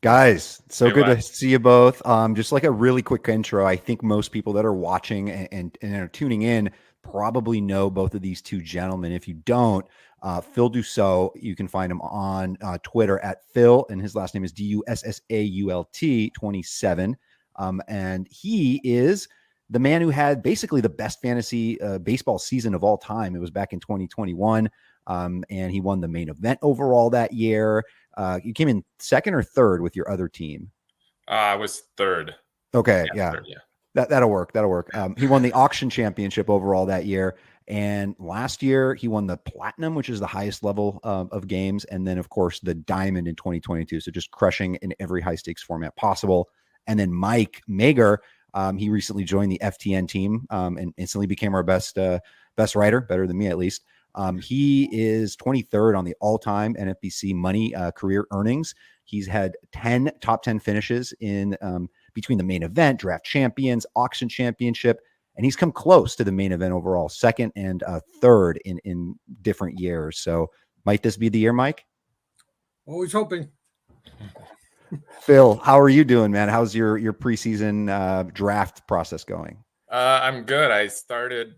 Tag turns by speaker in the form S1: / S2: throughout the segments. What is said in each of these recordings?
S1: Guys, so
S2: Hey,
S1: good
S2: Vlad.
S1: to see you both. Just like a really quick intro, I think most people that are watching and are tuning in probably know both of these two gentlemen. If you don't, Phil Dussault, you can find him on Twitter at Phil, and his last name is Dussault 27. And he is the man who had basically the best fantasy baseball season of all time. It was back in 2021, and he won the main event overall that year. You came in second or third with your other team.
S2: I was third.
S1: Okay,
S2: Yeah,
S1: yeah,
S2: third. Yeah.
S1: that'll work. That'll work. He won the auction championship overall that year, and last year he won the platinum, which is the highest level of games, and then of course the diamond in 2022. So just crushing in every high stakes format possible. And then Mike Mager, he recently joined the FTN team and instantly became our best writer, better than me at least. He is 23rd on the all-time NFBC money career earnings. He's had 10 top 10 finishes in between the main event, draft champions, auction championship, and he's come close to the main event overall, second and third in different years. So might this be the year, Mike?
S3: Always hoping.
S1: Phil, how are you doing, man? How's your preseason draft process going?
S2: I'm good. I started.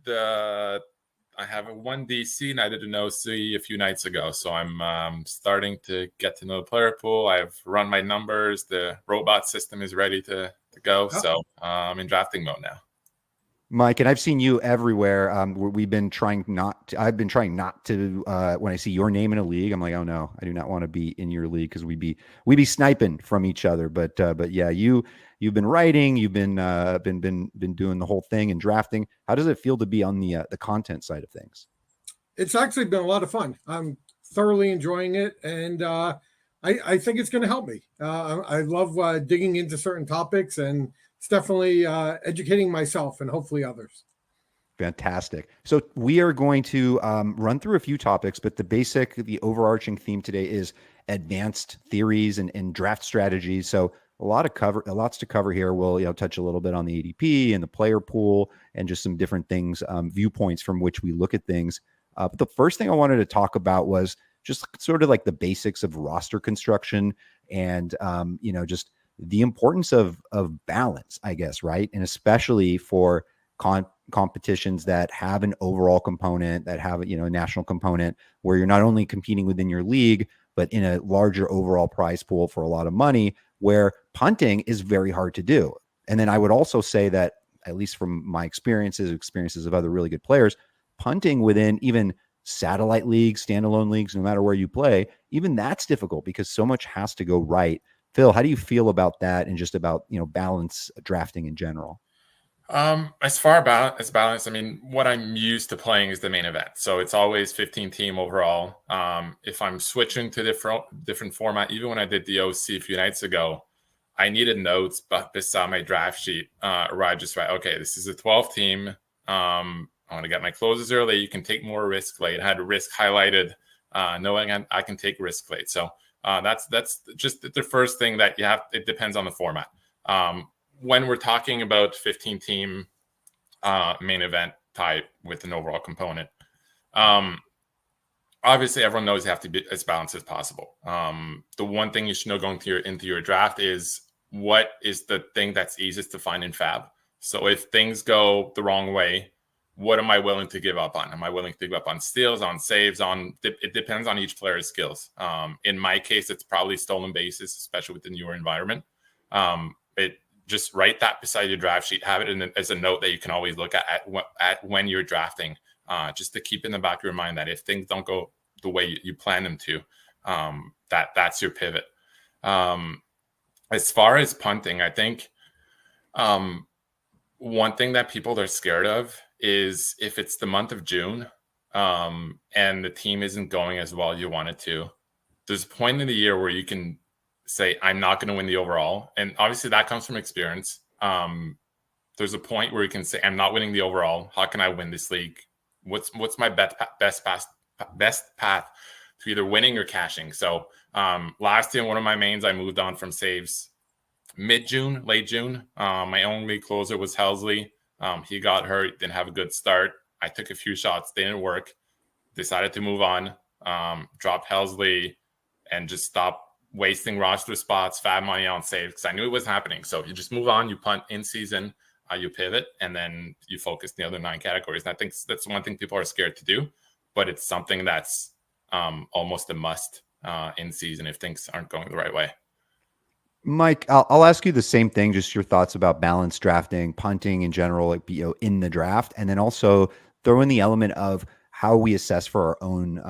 S2: I have a one DC and I did an OC a few nights ago, so I'm starting to get to know the player pool. I've run my numbers. The robot system is ready to go, so I'm in drafting mode now.
S1: Mike, and I've seen you everywhere. We've been trying not to, I've been trying not to, when I see your name in a league, I'm like, oh no, I do not want to be in your league because we'd be sniping from each other. But yeah, you've been writing, you've been doing the whole thing and drafting. How does it feel to be on the content side of things?
S3: It's actually been a lot of fun. I'm thoroughly enjoying it, and I think it's going to help me. I love digging into certain topics, and it's definitely educating myself and hopefully others.
S1: Fantastic. So we are going to run through a few topics, but the overarching theme today is advanced theories and draft strategies. So lots to cover here. We'll touch a little bit on the ADP and the player pool and just some different things, viewpoints from which we look at things. But the first thing I wanted to talk about was just sort of like the basics of roster construction and just the importance of balance, I guess, right? And especially for competitions that have an overall component, that have a national component, where you're not only competing within your league, but in a larger overall prize pool for a lot of money, where punting is very hard to do. And then I would also say that, at least from my experiences of other really good players, punting within even satellite leagues, standalone leagues, no matter where you play, even that's difficult because so much has to go right. Phil, how do you feel about that and just about balance drafting in general?
S2: As far as balance, I mean, what I'm used to playing is the main event, so it's always 15 team overall. If I'm switching to different format, even when I did the OC a few nights ago, I needed notes, but beside my draft sheet, where I just write, okay, this is a 12 team. I want to get my closes early. You can take more risk late. I had risk highlighted, knowing I can take risk late. So that's just the first thing that you have. It depends on the format. When we're talking about 15 team main event type with an overall component, obviously everyone knows you have to be as balanced as possible. The one thing you should know going into your draft is what is the thing that's easiest to find in Fab. So if things go the wrong way, what am I willing to give up on? Am I willing to give up on steals, on saves, it depends on each player's skills. In my case, it's probably stolen bases, especially with the newer environment. Just write that beside your draft sheet. Have it as a note that you can always look at when you're drafting, just to keep in the back of your mind that if things don't go the way you plan them to, that's your pivot. As far as punting, I think one thing that people are scared of is if it's the month of June and the team isn't going as well as you want it to, there's a point in the year where you can say, I'm not going to win the overall. And obviously that comes from experience. There's a point where you can say, I'm not winning the overall. How can I win this league? What's my best path to either winning or cashing? So last year, one of my mains, I moved on from saves mid-June, late June. My only closer was Helsley. He got hurt, didn't have a good start. I took a few shots, didn't work. Decided to move on, dropped Helsley, and just stopped wasting roster spots, fab money on saves, because I knew it was happening. So you just move on, you punt in season, you pivot, and then you focus the other 9 categories. And I think that's one thing people are scared to do, but it's something that's almost a must in season if things aren't going the right way.
S1: Mike, I'll ask you the same thing, just your thoughts about balanced drafting, punting in general, like, in the draft, and then also throw in the element of how we assess for our own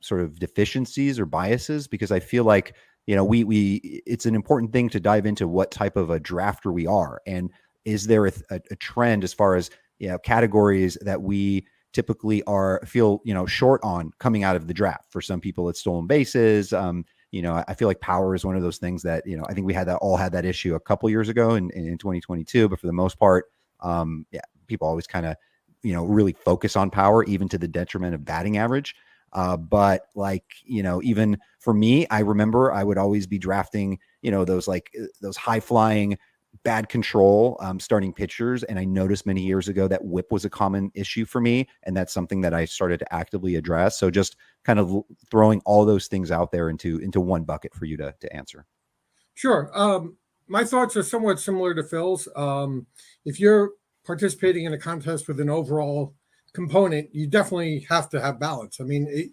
S1: sort of deficiencies or biases, because I feel like, we it's an important thing to dive into what type of a drafter we are. And is there a trend as far as, categories that we typically feel short on coming out of the draft? For some people, it's stolen bases. I feel like power is one of those things that, I think we had that issue a couple years ago in 2022, but for the most part, people always kind of, really focus on power, even to the detriment of batting average. But even for me, I remember I would always be drafting, those high flying, bad control starting pitchers. And I noticed many years ago that whip was a common issue for me. And that's something that I started to actively address. So just kind of throwing all those things out there into one bucket for you to answer.
S3: Sure. My thoughts are somewhat similar to Phil's. If you're participating in a contest with an overall component, you definitely have to have balance. I mean,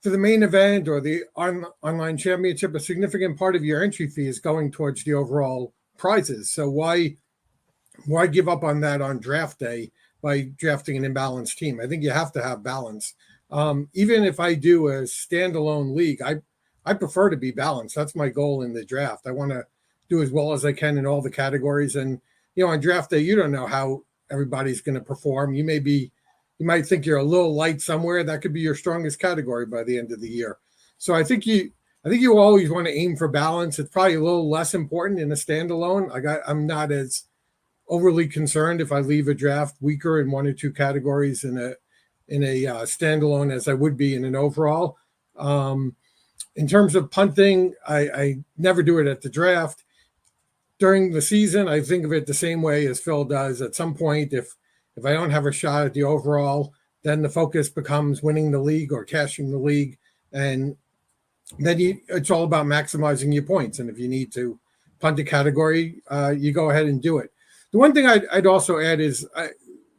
S3: for the main event or the online championship, a significant part of your entry fee is going towards the overall prizes. So why give up on that on draft day by drafting an imbalanced team? I think you have to have balance. Even if I do a standalone league, I prefer to be balanced. That's my goal in the draft. I want to do as well as I can in all the categories. And, on draft day, you don't know how everybody's going to perform. You might think you're a little light somewhere. That could be your strongest category by the end of the year. So I think you always want to aim for balance. It's probably a little less important in a standalone. I'm not as overly concerned if I leave a draft weaker in 1 or 2 categories in a standalone as I would be in an overall. In terms of punting, I never do it at the draft. During the season, I think of it the same way as Phil does. At some point, if I don't have a shot at the overall, then the focus becomes winning the league or cashing the league. And then it's all about maximizing your points. And if you need to punt a category, you go ahead and do it. The one thing I'd also add is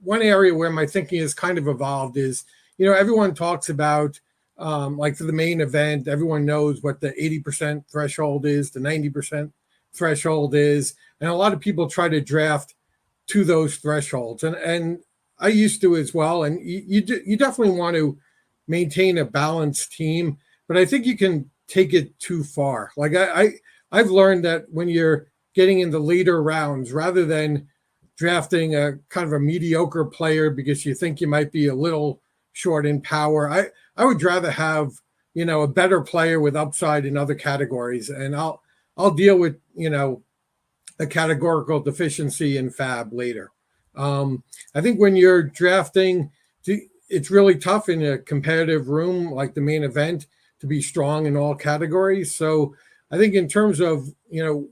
S3: one area where my thinking has kind of evolved is, everyone talks about, like for the main event, everyone knows what the 80% threshold is, the 90% threshold is. And a lot of people try to draft to those thresholds. And I used to as well. And you definitely want to maintain a balanced team, but I think you can take it too far. Like I've learned that when you're getting in the later rounds, rather than drafting a kind of a mediocre player because you think you might be a little short in power, I would rather have, a better player with upside in other categories. And I'll deal with, a categorical deficiency in fab later. I think when you're drafting, it's really tough in a competitive room like the main event to be strong in all categories. So I think in terms of,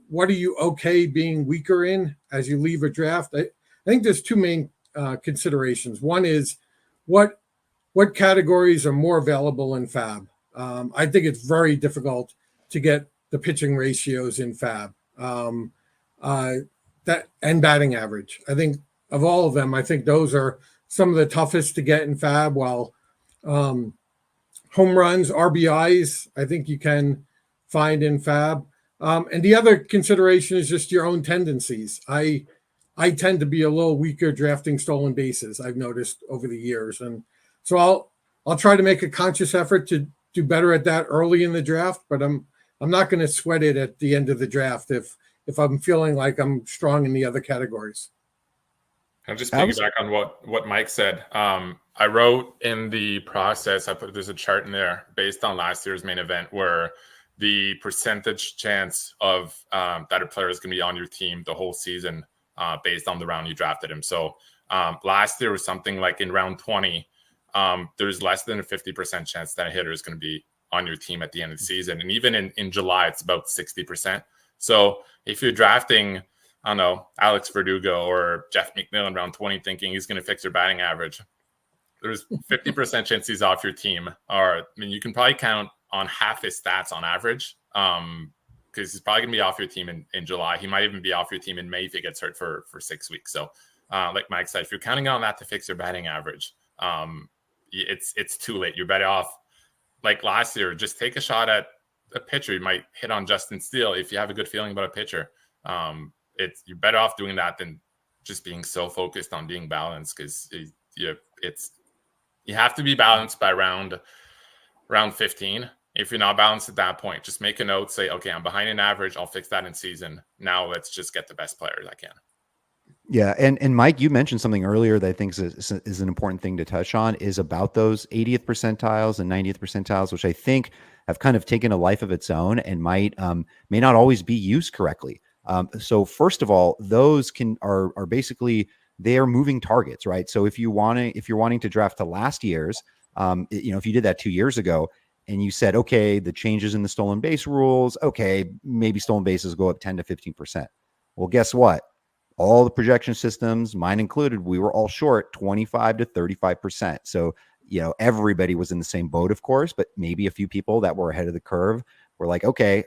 S3: what are you okay being weaker in as you leave a draft? I think there's 2 main considerations. One is what categories are more available in fab. I think it's very difficult to get the pitching ratios in fab that and batting average. I think of all of them, I think those are some of the toughest to get in fab, while home runs, RBIs, I think you can find in fab. And the other consideration is just your own tendencies. I tend to be a little weaker drafting stolen bases, I've noticed over the years. And so I'll try to make a conscious effort to do better at that early in the draft, but I'm not going to sweat it at the end of the draft if I'm feeling like I'm strong in the other categories.
S2: I'll just piggyback on what Mike said. I wrote in the process, there's a chart in there based on last year's main event where the percentage chance of that a player is going to be on your team the whole season based on the round you drafted him. So last year was something like in round 20, there's less than a 50% chance that a hitter is going to be on your team at the end of the season. And even in July, it's about 60%. So if you're drafting, I don't know, Alex Verdugo or Jeff McNeil in round 20 thinking he's going to fix your batting average, there's 50% chance he's off your team. Or, I mean, you can probably count on half his stats on average because he's probably gonna be off your team in July. He might even be off your team in May if he gets hurt for 6 weeks. So, like Mike said, if you're counting on that to fix your batting average, it's too late. You're better off, like last year, just take a shot at a pitcher. You might hit on Justin Steele if you have a good feeling about a pitcher. You're better off doing that than just being so focused on being balanced, because you have to be balanced by round 15. If you're not balanced at that point, just make a note, say, okay, I'm behind in average. I'll fix that in season. Now let's just get the best players I can.
S1: Yeah. And Mike, you mentioned something earlier that I think is an important thing to touch on, is about those 80th percentiles and 90th percentiles, which I think have kind of taken a life of its own and may not always be used correctly. So first of all, those are basically, they are moving targets, right? So if you're wanting to draft to last year's, if you did that 2 years ago and you said, okay, the changes in the stolen base rules, okay, maybe stolen bases go up 10 to 15%. Well, guess what? All the projection systems, mine included, we were all short 25 to 35%. So, everybody was in the same boat, of course, but maybe a few people that were ahead of the curve were like, okay,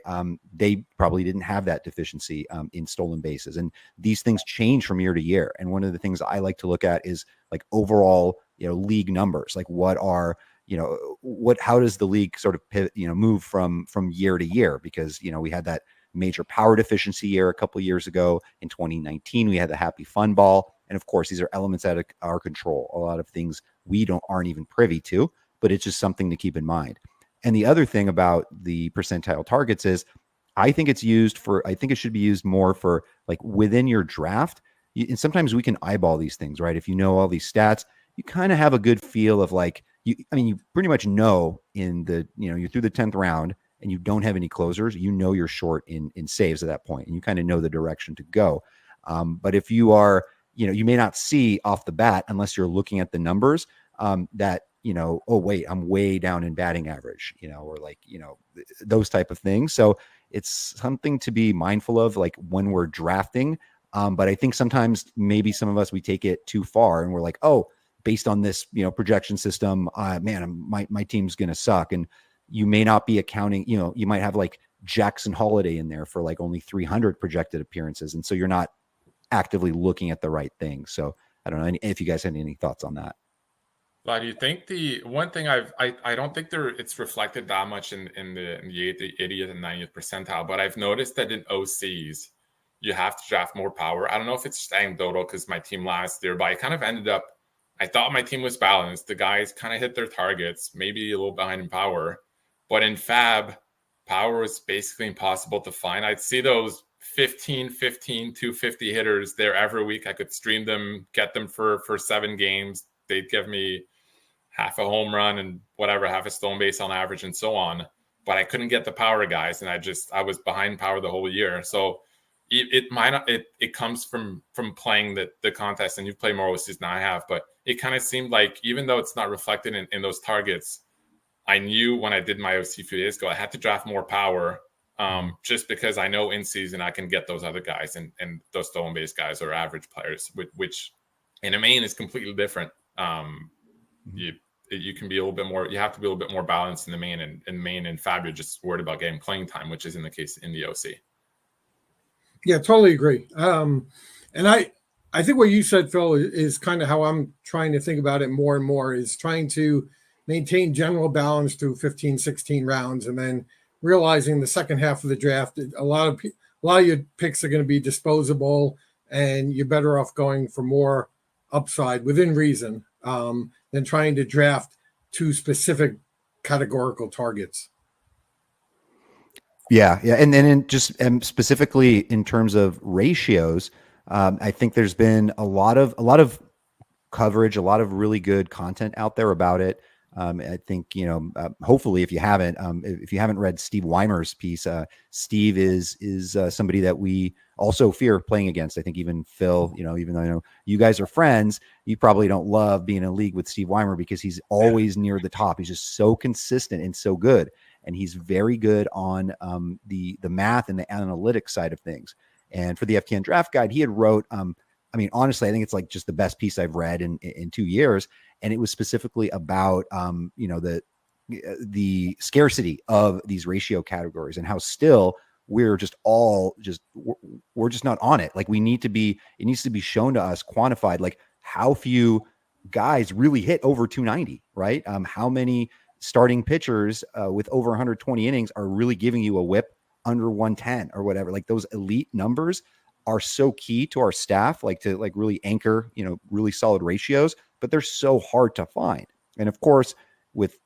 S1: they probably didn't have that deficiency in stolen bases. And these things change from year to year. And one of the things I like to look at is like overall, league numbers, like how does the league sort of pivot, move from year to year? Because, we had that major power deficiency year a couple of years ago. In 2019, we had the happy fun ball. And of course, these are elements out of our control. A lot of things we aren't even privy to, but it's just something to keep in mind. And the other thing about the percentile targets is I think it should be used more for like within your draft. And sometimes we can eyeball these things, right? If you know all these stats, you kind of have a good feel of like, you pretty much know you're through the 10th round and you don't have any closers, you're short in saves at that point, and you kind of know the direction to go. But if you are, you may not see off the bat unless you're looking at the numbers that, oh wait, I'm way down in batting average, or like, those type of things. So it's something to be mindful of, like when we're drafting. But I think sometimes maybe some of us, we take it too far and we're like, oh, based on this, projection system, man, my team's going to suck. And you may not be accounting, you might have like Jackson Holiday in there for like only 300 projected appearances. And so you're not actively looking at the right thing. So I don't know if you guys had any thoughts on that.
S2: Vlad, do you think the one thing I don't think it's reflected that much in the 80th and 90th percentile, but I've noticed that in OCs, you have to draft more power. I don't know if it's just anecdotal because my team last year, but I kind of ended up, I thought my team was balanced. The guys kind of hit their targets, maybe a little behind in power. But in Fab, power was basically impossible to find. I'd see those 15, 250 hitters there every week. I could stream them, get them for 7 games. They'd give me half a home run and whatever, half a stolen base on average and so on. But I couldn't get the power guys, and I was behind power the whole year. So it comes from playing the contest, and you've played more OCs than I have, but it kind of seemed like even though it's not reflected in those targets, I knew when I did my OC a few days ago, I had to draft more power just because I know in season I can get those other guys and those stolen base guys or average players, which in a main is completely different. You can be a little bit more, you have to be a little bit more balanced in the main, and in main and Fab, you're just worried about getting playing time, which isn't the case in the OC.
S3: Yeah, totally agree. And I think what you said, Phil, is kind of how I'm trying to think about it more and more, is trying to maintain general balance through 15, 16 rounds, and then realizing the second half of the draft, a lot of your picks are going to be disposable, and you're better off going for more upside within reason than trying to draft two specific categorical targets.
S1: Yeah. And then just specifically in terms of ratios, I think there's been a lot of coverage, a lot of really good content out there about it. I think, hopefully if you haven't read Steve Weimer's piece, Steve is somebody that we also fear playing against. I think even Phil, even though I know you guys are friends, you probably don't love being in a league with Steve Weimer because he's always near the top. He's just so consistent and so good. And he's very good on the math and the analytics side of things. And for the FTN draft guide, he had wrote, honestly, I think it's like just the best piece I've read in 2 years. And it was specifically about, the the scarcity of these ratio categories and how still we're just we're just not on it. Like it needs to be shown to us, quantified, like how few guys really hit over 290, right? How many starting pitchers with over 120 innings are really giving you a whip under 110 or whatever. Like those elite numbers are so key to our staff, like to like really anchor, really solid ratios, but they're so hard to find. And of course,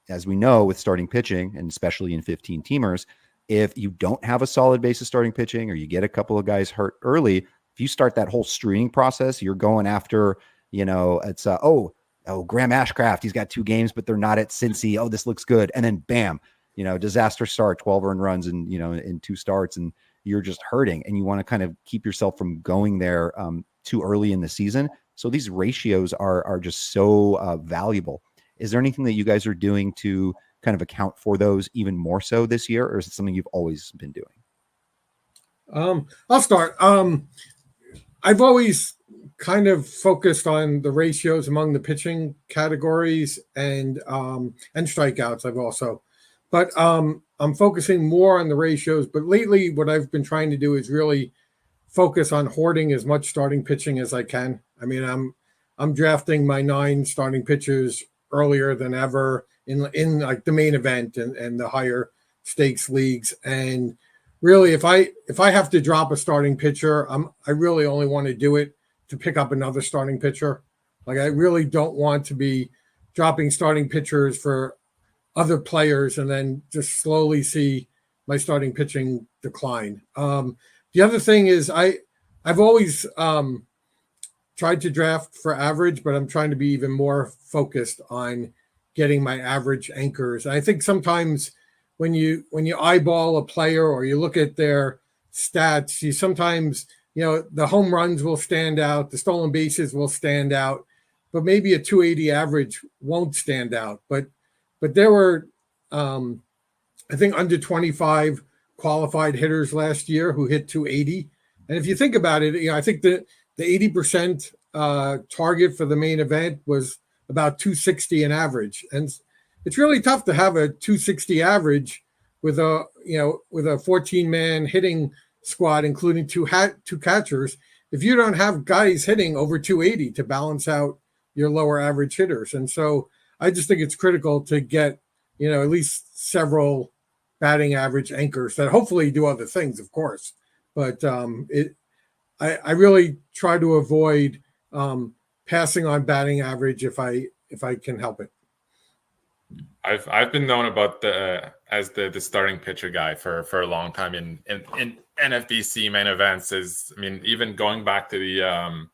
S1: as we know, with starting pitching, and especially in 15 teamers, if you don't have a solid base of starting pitching, or you get a couple of guys hurt early, if you start that whole screening process, you're going after, it's Graham Ashcraft, he's got 2 games, but they're not at Cincy. Oh, this looks good. And then bam, disaster start, 12 earned runs in 2 starts, and you're just hurting. And you want to kind of keep yourself from going there too early in the season. So these ratios are just so valuable. Is there anything that you guys are doing to kind of account for those even more so this year, or is it something you've always been doing?
S3: I'll start. I've always kind of focused on the ratios among the pitching categories and strikeouts. But I'm focusing more on the ratios. But lately, what I've been trying to do is really focus on hoarding as much starting pitching as I can. I mean, I'm drafting my 9 starting pitchers earlier than ever in like the main event and the higher stakes leagues. And really, if I have to drop a starting pitcher, I really only want to do it to pick up another starting pitcher. Like I really don't want to be dropping starting pitchers for other players and then just slowly see my starting pitching decline. The other thing is I've always tried to draft for average, but I'm trying to be even more focused on getting my average anchors. I think sometimes when you eyeball a player or you look at their stats, you sometimes, the home runs will stand out, the stolen bases will stand out, but maybe a 280 average won't stand out. But there were, I think, under 25 qualified hitters last year who hit 280. And if you think about it, I think that the 80% target for the main event was about 260 an average. And it's really tough to have a 260 average with a 14-man hitting squad, including two catchers, if you don't have guys hitting over 280 to balance out your lower average hitters. And so I just think it's critical to get, at least several batting average anchors that hopefully do other things, of course. But I really try to avoid passing on batting average if I can help it.
S2: I've been known about as the starting pitcher guy for a long time in NFBC main events. Even going back to the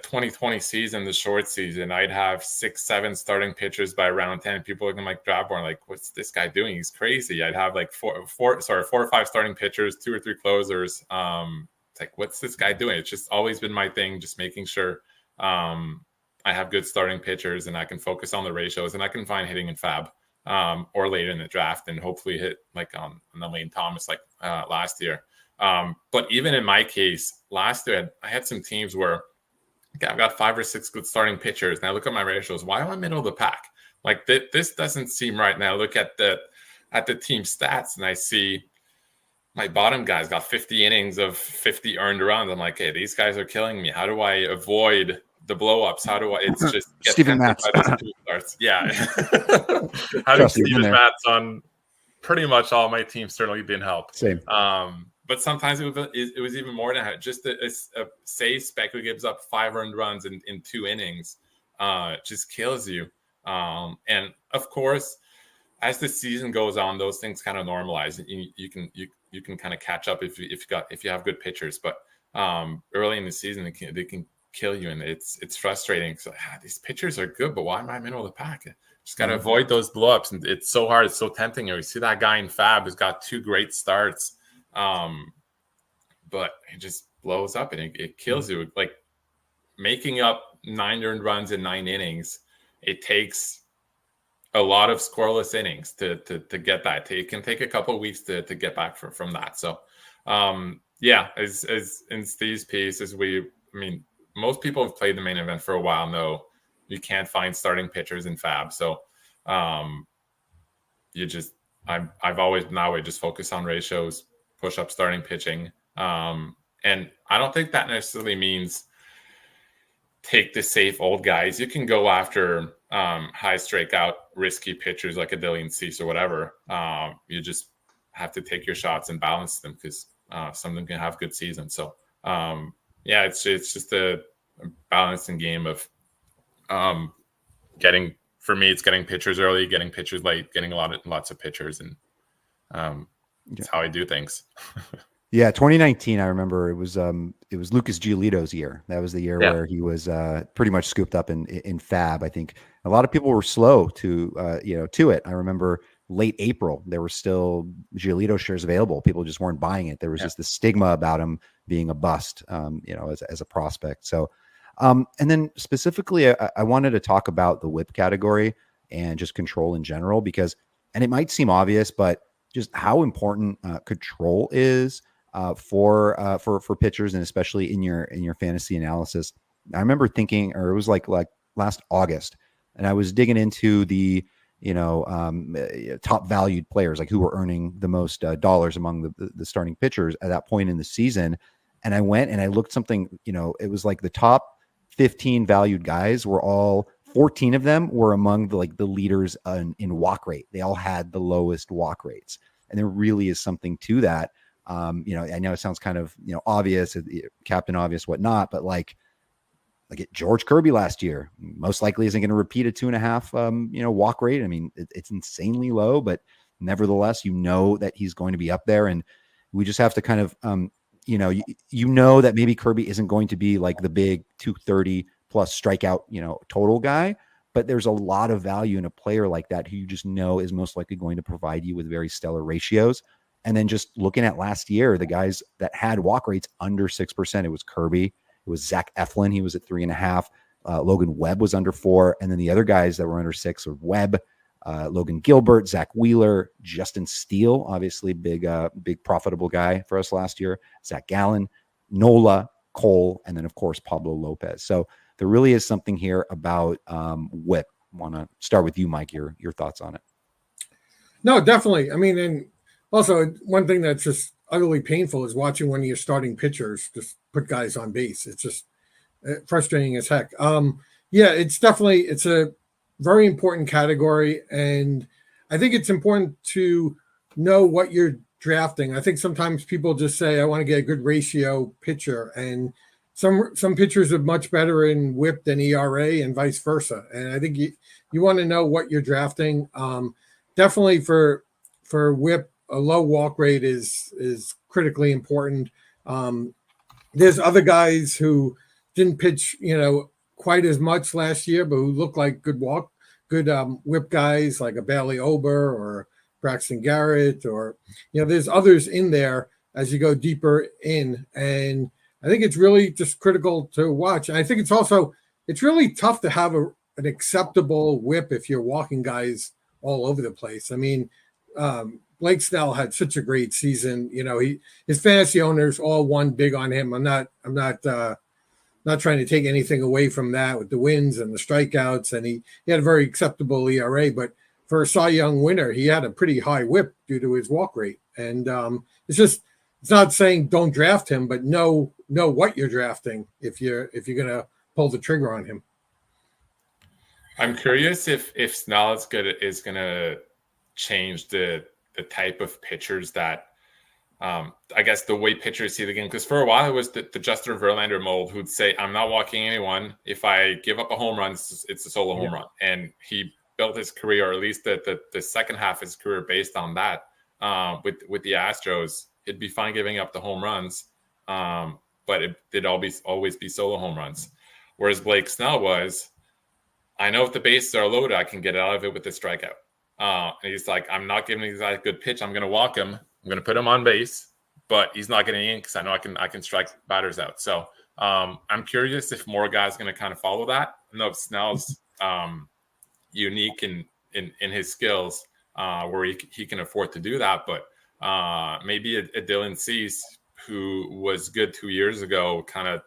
S2: 2020 season, the short season, I'd have 6-7 starting pitchers by round 10. People looking like Draborn, like, what's this guy doing? He's crazy. I'd have like 4 or 5 starting pitchers, 2 or 3 closers. It's like, what's this guy doing? It's just always been my thing, just making sure I have good starting pitchers and I can focus on the ratios and I can find hitting in fab or later in the draft and hopefully hit like on the Lane Thomas like last year. But even in my case, last year I had some teams where I've got 5 or 6 good starting pitchers and I look at my ratios. Why am I middle of the pack? Like this doesn't seem right. Now I look at the team stats and I see my bottom guys got 50 innings of 50 earned runs. I'm like, hey, these guys are killing me. How do I avoid the blow-ups? How do I? It's just get
S1: Steven Matz.
S2: Starts. Yeah, having Steven Matz on pretty much all my teams certainly didn't help.
S1: Same.
S2: But sometimes it was even more than that. Just say Speckle gives up 5 earned runs in 2 innings, just kills you. And of course, as the season goes on, those things kind of normalize. You can kind of catch up if you have good pitchers. But early in the season, they can kill you, and it's frustrating. So these pitchers are good, but why am I middle of the pack? Just got to avoid those blowups, and it's so hard. It's so tempting. You see that guy in Fab who's got 2 great starts, but it just blows up and it kills you. Like making up 9 earned runs in 9 innings, it takes a lot of scoreless innings to get that. It can take a couple of weeks to get back from that. So, as in Steve's piece, most people have played the main event for a while know you can't find starting pitchers in Fab. So I've always been that way. Just focus on ratios, push up starting pitching. And I don't think that necessarily means take the safe old guys. You can go after high strikeout, risky pitchers like a Dylan Cease or whatever. You just have to take your shots and balance them because some of them can have good seasons. So it's just a balancing game of getting pitchers early, getting pitchers late, getting lots of pitchers, and that's how I do things.
S1: Yeah, 2019. I remember it was Lucas Giolito's year. That was the year where he was pretty much scooped up in Fab. I think a lot of people were slow to it. I remember late April there were still Giolito shares available. People just weren't buying it. There was just the stigma about him being a bust, as a prospect. So, and then specifically, I wanted to talk about the whip category and just control in general and it might seem obvious, but just how important control is for pitchers, and especially in your fantasy analysis. I remember thinking, or it was like last August, and I was digging into the top valued players, like who were earning the most dollars among the starting pitchers at that point in the season. And I went and I looked something, it was like the top 15 valued guys were all 14 of them were among the leaders in walk rate. They all had the lowest walk rates. And there really is something to that. I know it sounds kind of, obvious, Captain Obvious, whatnot, but like at George Kirby last year, most likely isn't going to repeat a 2.5, walk rate. I mean, it's insanely low, but nevertheless, that he's going to be up there. And we just have to kind of, that maybe Kirby isn't going to be like the big 230 plus strikeout, total guy, but there's a lot of value in a player like that who you just know is most likely going to provide you with very stellar ratios. And then just looking at last year, the guys that had walk rates under 6%, it was Kirby, it was Zach Eflin, he was at 3.5. Logan Webb was under 4, and then the other guys that were under 6 were Webb, Logan Gilbert, Zach Wheeler, Justin Steele, obviously big profitable guy for us last year, Zach Gallen, Nola, Cole, and then of course Pablo Lopez. So there really is something here about whip. Want to start with you, Mike? Your thoughts on it?
S3: No, definitely. I mean, and also one thing that's just utterly painful is watching one of your starting pitchers just put guys on base. It's just frustrating as heck. It's a very important category, and I think it's important to know what you're drafting. I think sometimes people just say, I want to get a good ratio pitcher, and some pitchers are much better in whip than ERA and vice versa. And I think you want to know what you're drafting. Definitely for whip, a low walk rate is critically important. There's other guys who didn't pitch, quite as much last year, but who look like good whip guys like a Bailey Ober or Braxton Garrett, or there's others in there as you go deeper in. And I think it's really just critical to watch. And I think it's really tough to have an acceptable whip if you're walking guys all over the place. I mean, Blake Snell had such a great season. His fantasy owners all won big on him. I'm not trying to take anything away from that with the wins and the strikeouts, and he had a very acceptable ERA. But for a Cy Young winner, he had a pretty high whip due to his walk rate. And it's not saying don't draft him, but know what you're drafting if you're gonna pull the trigger on him.
S2: I'm curious if Snell is gonna change the type of pitchers that I guess the way pitchers see the game, because for a while it was the Justin Verlander mold who'd say, I'm not walking anyone. If I give up a home run, it's a solo home run. And he built his career, or at least the second half of his career, based on that. With the Astros, it'd be fine giving up the home runs, but it'd always be solo home runs. Whereas Blake Snell was, I know if the bases are loaded, I can get out of it with a strikeout. And he's like, I'm not giving these guys a good pitch. I'm going to walk him. I'm going to put him on base, but he's not getting in because I know I can strike batters out. So I'm curious if more guys are going to kind of follow that. I know Snell's unique in his skills where he can afford to do that, but maybe a Dylan Cease, who was good 2 years ago, kind of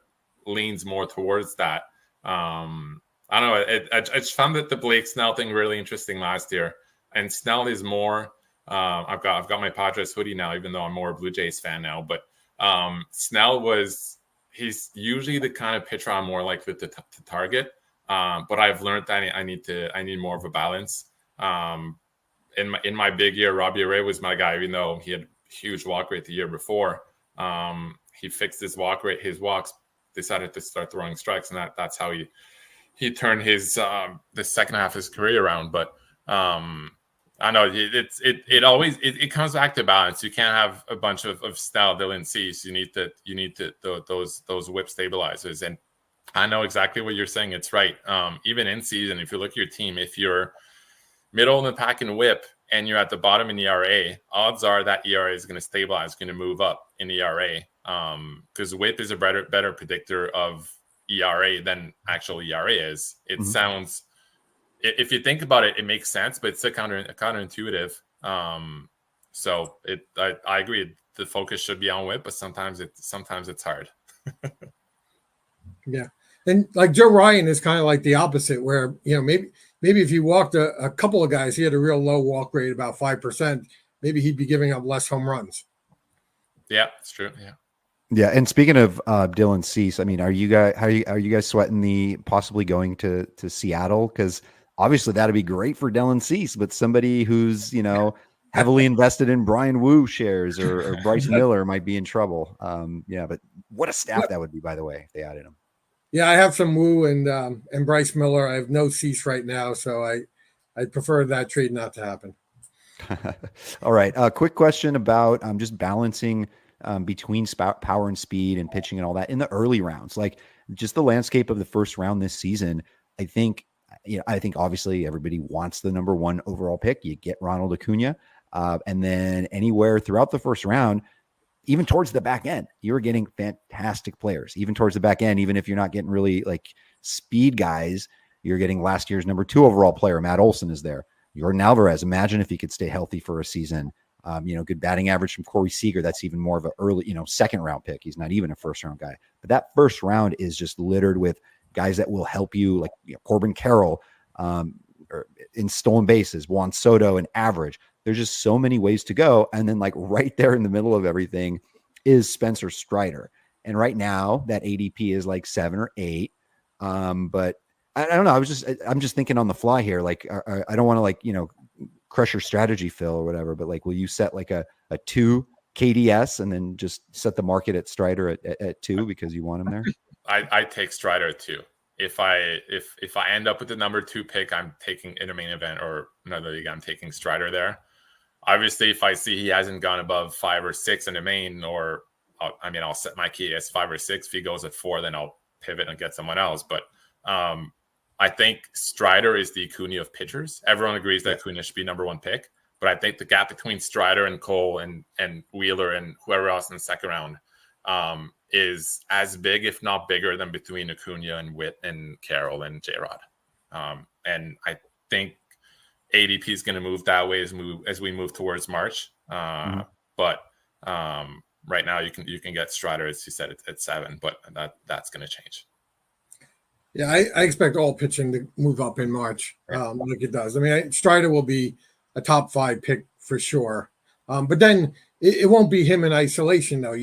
S2: leans more towards that. I don't know. I just found that the Blake Snell thing really interesting last year. and Snell is more. I've got my Padres hoodie now, even though I'm more a Blue Jays fan now. But Snell he's usually the kind of pitcher I'm more likely to target. But I've learned that I need more of a balance. In my big year, Robbie Ray was my guy, even though he had huge walk rate the year before. He fixed his walk rate, his walks, decided to start throwing strikes, and that's how he turned his the second half of his career around. But I know it always comes back to balance. You can't have a bunch of Snell, Dylan Cease. You need those whip stabilizers. And I know exactly what you're saying. It's right. Even in season, if you look at your team, if you're middle in the pack in whip and you're at the bottom in ERA, odds are that ERA is going to stabilize, going to move up in ERA. Because whip is a better predictor of ERA than actual ERA is. It sounds, if you think about it, it makes sense, but it's a counterintuitive. So I agree. The focus should be on whip, but sometimes it's hard.
S3: Yeah. And like Joe Ryan is kind of like the opposite, where, maybe if you walked a couple of guys, he had a real low walk rate, about 5%, maybe he'd be giving up less home runs.
S2: Yeah, it's true. Yeah.
S1: Yeah, and speaking of Dylan Cease, I mean, are you guys sweating the possibly going to Seattle? Because obviously that'd be great for Dylan Cease, but somebody who's heavily invested in Brian Wu shares or Bryce Miller might be in trouble. Yeah, but what a staff that would be, by the way, if they added him.
S3: Yeah, I have some Wu and Bryce Miller. I have no Cease right now, so I'd prefer that trade not to happen.
S1: All right, quick question about just balancing between power and speed and pitching and all that in the early rounds, like just the landscape of the first round this season. I think obviously everybody wants the number 1 overall pick. You get Ronald Acuna, and then anywhere throughout the first round, even towards the back end, you're getting fantastic players. Even towards the back end, even if you're not getting really like speed guys, you're getting last year's number 2 overall player. Matt Olson is there. Jordan Alvarez. Imagine if he could stay healthy for a season. Good batting average from Corey Seager. That's even more of an early, second round pick. He's not even a first round guy, but that first round is just littered with guys that will help you, like Corbin Carroll, or in stolen bases, Juan Soto, and average. There's just so many ways to go. And then like right there in the middle of everything is Spencer Strider. And right now that ADP is like 7 or 8. But I don't know. I'm just thinking on the fly here. Like, I don't want to crush your strategy, Phil, or whatever, but like, will you set like a 2 KDS and then just set the market at Strider at 2 because you want him there?
S2: I take Strider at 2. If I end up with the number 2 pick, I'm taking in a main event or another league, I'm taking Strider there. Obviously, if I see he hasn't gone above 5 or 6 in the main, or I'll set my key as 5 or 6. If he goes at 4, then I'll pivot and get someone else. But I think Strider is the Acuna of pitchers. Everyone agrees that Acuna should be number 1 pick, but I think the gap between Strider and Cole and Wheeler and whoever else in the second round is as big, if not bigger, than between Acuna and Witt and Carroll and J-Rod. And I think ADP is going to move that way as we move towards March. But right now you can get Strider, as you said, at 7, but that's going to change.
S3: Yeah, I expect all pitching to move up in March, like it does. I mean, Strider will be a top 5 pick for sure. But then it won't be him in isolation, though.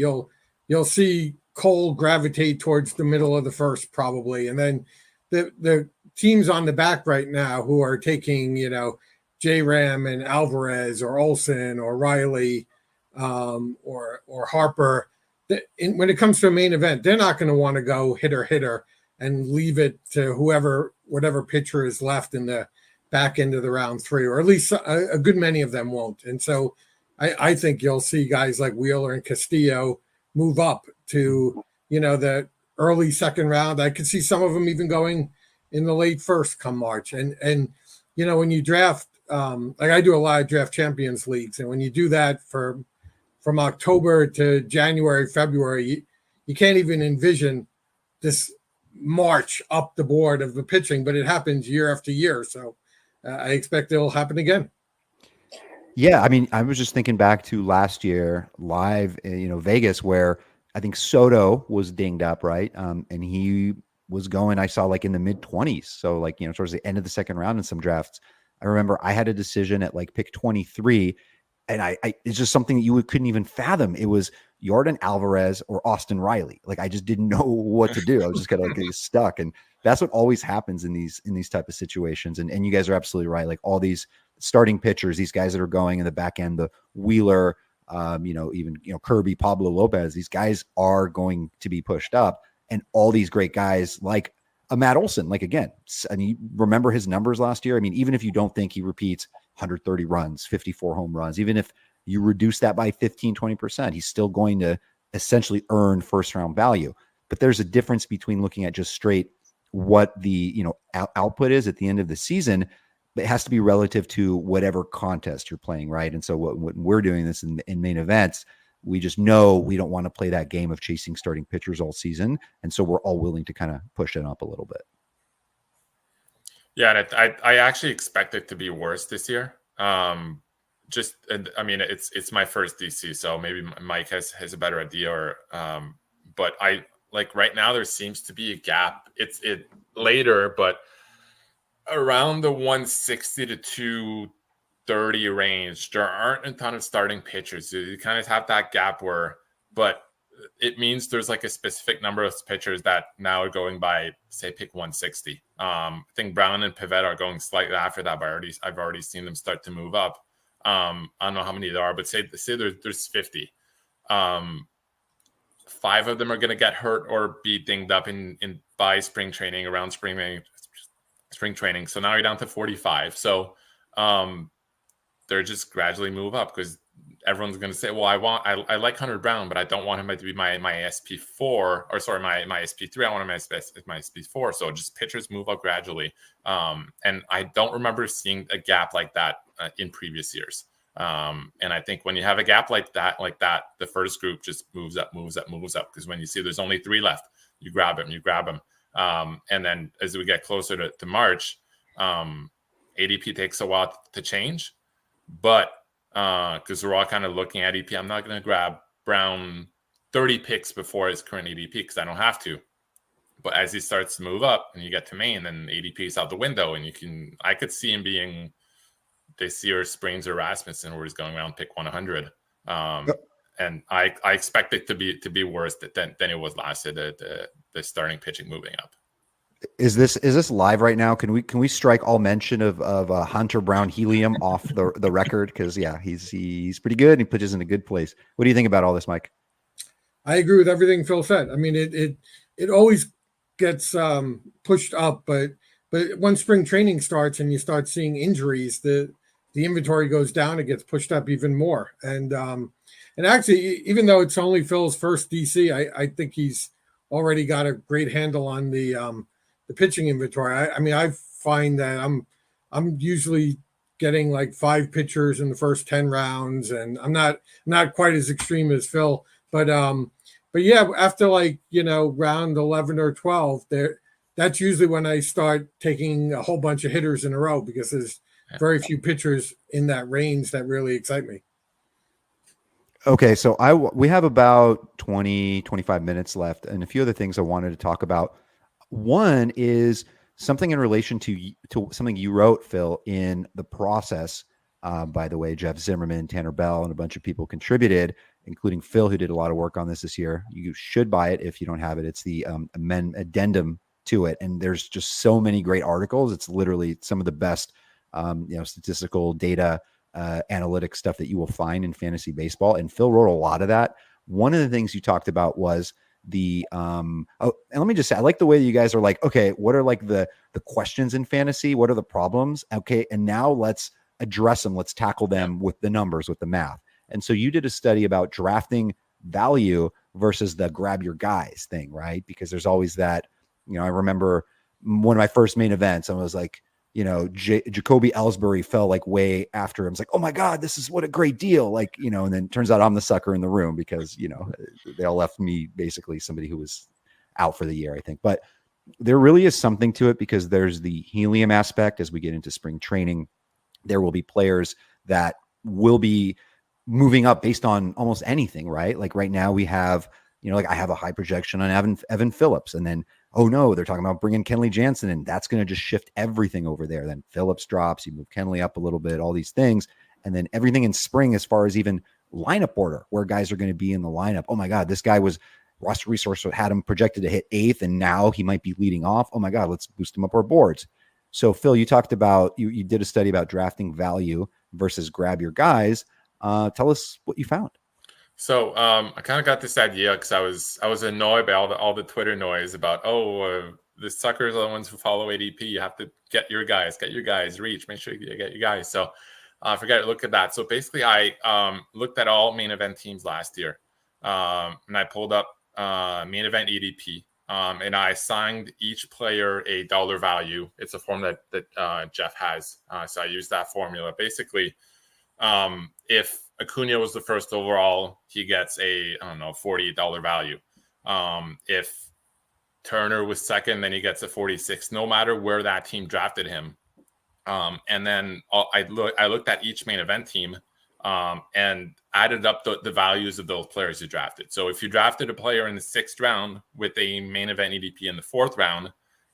S3: You'll see Cole gravitate towards the middle of the first probably. And then the teams on the back right now who are taking, J-Ram and Alvarez or Olson or Riley or Harper, when it comes to a main event, they're not going to want to go hitter and leave it to whatever pitcher is left in the back end of the round 3, or at least a good many of them won't. And so I think you'll see guys like Wheeler and Castillo move up to, the early second round. I could see some of them even going in the late first come March. And when you draft, like I do a lot of draft champions leagues, and when you do that from October to January, February, you can't even envision this march up the board of the pitching, but it happens year after year. So I expect it'll happen again.
S1: Yeah. I mean, I was just thinking back to last year live, Vegas, where I think Soto was dinged up, right? And he was going, I saw like in the mid 20s. So like, towards the end of the second round in some drafts, I remember I had a decision at like pick 23, and I it's just something that you couldn't even fathom. It was Yordan Alvarez or Austin Riley. Like I just didn't know what to do. I was just kind of like stuck. And that's what always happens in these type of situations. And you guys are absolutely right. Like all these starting pitchers, these guys that are going in the back end, the Wheeler, even Kirby, Pablo Lopez, these guys are going to be pushed up. And all these great guys like a Matt Olson, like again, and you remember his numbers last year. I mean, even if you don't think he repeats 130 runs, 54 home runs, even if you reduce that by 15, 20%, he's still going to essentially earn first round value. But there's a difference between looking at just straight what the output is at the end of the season. It has to be relative to whatever contest you're playing, right? And so what we're doing this in main events, we just know we don't want to play that game of chasing starting pitchers all season. And so we're all willing to kind of push it up a little bit.
S2: Yeah, and I actually expect it to be worse this year. It's my first DC, so maybe Mike has a better idea, but I like right now there seems to be a gap. It's later, but around the 160 to 230 range, there aren't a ton of starting pitchers. You kind of have that gap but it means there's like a specific number of pitchers that now are going by, say, pick 160. I think Brown and Pivetta are going slightly after that, but I've already seen them start to move up. I don't know how many there are, but say there's 50. 5 of them are going to get hurt or be dinged up by spring training, around spring training. So now you're down to 45. So they're just gradually move up because everyone's going to say, well, I like Hunter Brown, but I don't want him to be my SP4 or sorry, my SP3. I want him my SP4. So just pitchers move up gradually. And I don't remember seeing a gap like that in previous years. And I think when you have a gap like that, the first group just moves up. Because when you see there's only 3 left, you grab them. And then as we get closer to March, ADP takes a while to change, but because we're all kind of looking at ADP, I'm not going to grab Brown 30 picks before his current ADP because I don't have to. But as he starts to move up and you get to Maine, then ADP is out the window, and I could see him being this year Springs or Rasmussen, where he's going around pick 100. And I expect it to be worse than it was last year. The starting pitching moving up.
S1: Is this live right now? Can we strike all mention of Hunter Brown helium off the record? Because he's pretty good and he pitches in a good place. What do you think about all this, Mike?
S3: I agree with everything Phil said. I mean, it always gets pushed up, but when spring training starts and you start seeing injuries, the inventory goes down. It gets pushed up even more. And actually, even though it's only Phil's first DC, I think he's already got a great handle on the pitching inventory. I find that I'm usually getting like 5 pitchers in the first 10 rounds, and I'm not quite as extreme as Phil, but yeah, after round 11 or 12, that's usually when I start taking a whole bunch of hitters in a row because there's very few pitchers in that range that really excite me.
S1: Okay, so we have about 25 minutes left, and a few other things I wanted to talk about. One is something in relation to something you wrote, Phil, in the process. By the way, Jeff Zimmerman, Tanner Bell, and a bunch of people contributed, including Phil, who did a lot of work on this year. You should buy it if you don't have it. It's the addendum to it, and there's just so many great articles. It's literally some of the best, statistical data, analytics stuff that you will find in fantasy baseball. And Phil wrote a lot of that. One of the things you talked about was and let me just say, I like the way that you guys are like, okay, what are like the questions in fantasy? What are the problems? Okay. And now let's address them. Let's tackle them with the numbers, with the math. And so you did a study about drafting value versus the grab your guys thing, right? Because there's always that, I remember one of my first main events, I was like, Jacoby Ellsbury fell like way after him. It's like, oh my God, this is what a great deal. And then it turns out I'm the sucker in the room because, they all left me basically somebody who was out for the year, I think. But there really is something to it because there's the helium aspect as we get into spring training. There will be players that will be moving up based on almost anything, right? Like right now we have, I have a high projection on Evan Phillips, and then oh no, they're talking about bringing Kenley Jansen in. That's going to just shift everything over there. Then Phillips drops, you move Kenley up a little bit, all these things. And then everything in spring, as far as even lineup order, where guys are going to be in the lineup. Oh my God, this guy was roster resource had him projected to hit 8th, and now he might be leading off. Oh my God, let's boost him up our boards. So Phil, you talked about, you did a study about drafting value versus grab your guys. Tell us what you found.
S2: So I kind of got this idea because I was annoyed by all the Twitter noise about the suckers are the ones who follow ADP. You have to get your guys, reach, make sure you get your guys. So I forgot to look at that. So basically, I looked at all main event teams last year, and I pulled up main event ADP, and I assigned each player a dollar value. It's a form that Jeff has, so I used that formula. Basically, if Acuna was the first overall, he gets a $48 value. If Turner was second, then he gets a 46, no matter where that team drafted him. And then I looked at each main event team and added up the values of those players you drafted. So if you drafted a player in the 6th round with a main event EDP in the 4th round,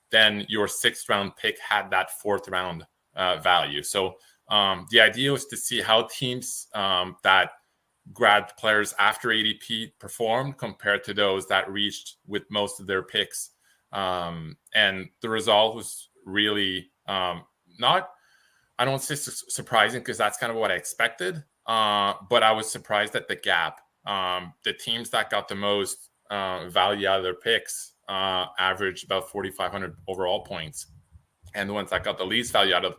S2: then your 6th round pick had that 4th round value. So the idea was to see how teams that grabbed players after ADP performed compared to those that reached with most of their picks. And the result was really not, I don't say surprising, because that's kind of what I expected. But I was surprised at the gap. The teams that got the most value out of their picks averaged about 4,500 overall points. And the ones that got the least value out of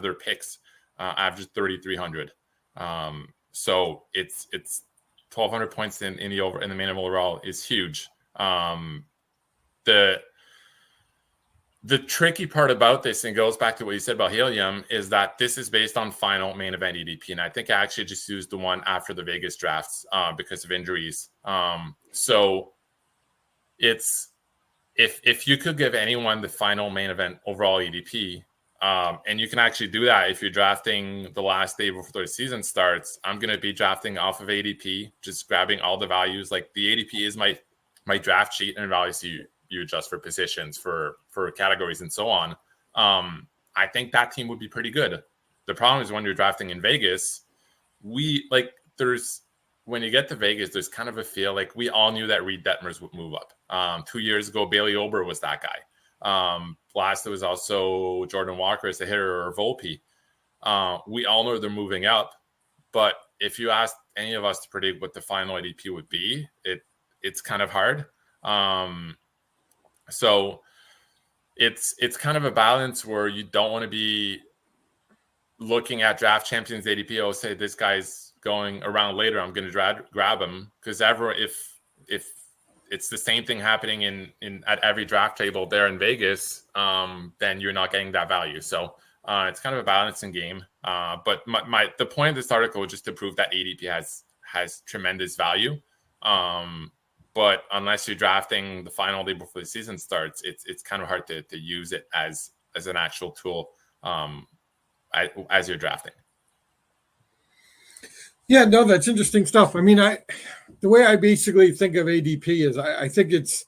S2: their picks averaged 3,300. So it's 1,200 points in the main overall is huge. The tricky part about this, and goes back to what you said about helium, is that this is based on final main event EDP. And I think I actually just used the one after the Vegas drafts because of injuries. So it's, if you could give anyone the final main event overall EDP, and you can actually do that if you're drafting the last day before the season starts, I'm going to be drafting off of ADP, just grabbing all the values. Like the ADP is my draft sheet, and obviously you adjust for positions, for categories, and so on. I think that team would be pretty good. The problem is when you're drafting in Vegas, when you get to Vegas, there's kind of a feel like we all knew that Reed Detmers would move up. 2 years ago, Bailey Ober was that guy. Last, there was also Jordan Walker as a hitter, or Volpe. We all know they're moving up, but if you ask any of us to predict what the final ADP would be, it's kind of hard. So it's kind of a balance where you don't want to be looking at draft champions ADP. Oh, say this guy's going around later, I'm going to grab him, because if it's the same thing happening in at every draft table there in Vegas, then you're not getting that value. So it's kind of a balancing game. But the point of this article was just to prove that ADP has tremendous value. But unless you're drafting the final day before the season starts, it's kind of hard to use it as an actual tool as you're drafting.
S3: Yeah, no, that's interesting stuff. I mean, the way I basically think of ADP is I think it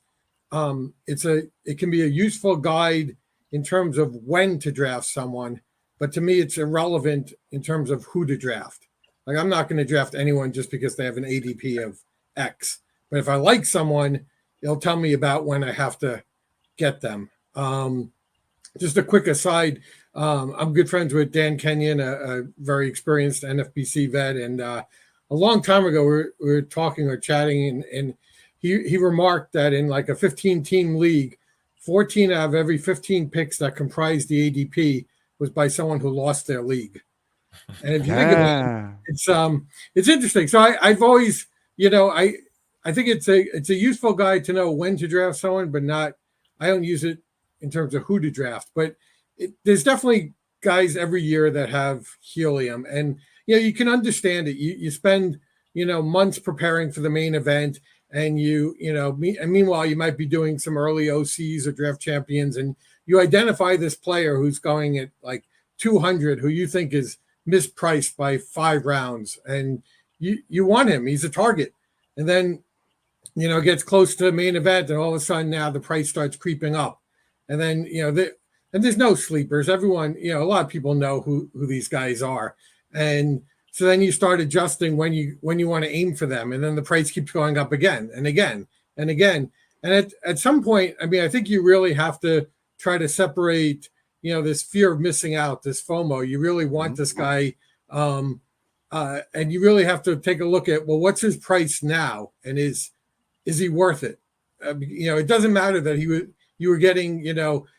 S3: can be a useful guide in terms of when to draft someone, but to me, it's irrelevant in terms of who to draft. Like, I'm not going to draft anyone just because they have an ADP of X. But if I like someone, it'll tell me about when I have to get them. Just a quick aside, I'm good friends with Dan Kenyon, a very experienced NFBC vet. And a long time ago, we were talking or chatting, and he remarked that in like a 15-team league, 14 out of every 15 picks that comprised the ADP was by someone who lost their league. And if you think about it, it's interesting. So I've always, I think it's a useful guide to know when to draft someone, but I don't use it in terms of who to draft. But there's definitely guys every year that have helium, and you can understand it. You spend months preparing for the main event, and meanwhile you might be doing some early OCs or draft champions, and you identify this player who's going at like 200, who you think is mispriced by 5 rounds, and you want him. He's a target, and then gets close to the main event, and all of a sudden now the price starts creeping up. And then, and there's no sleepers. Everyone, a lot of people know who these guys are. And so then you start adjusting when you want to aim for them. And then the price keeps going up again and again and again. And at some point, I mean, I think you really have to try to separate, this fear of missing out, this FOMO. You really want this guy. And you really have to take a look at, well, what's his price now? And is he worth it? It doesn't matter that you were getting,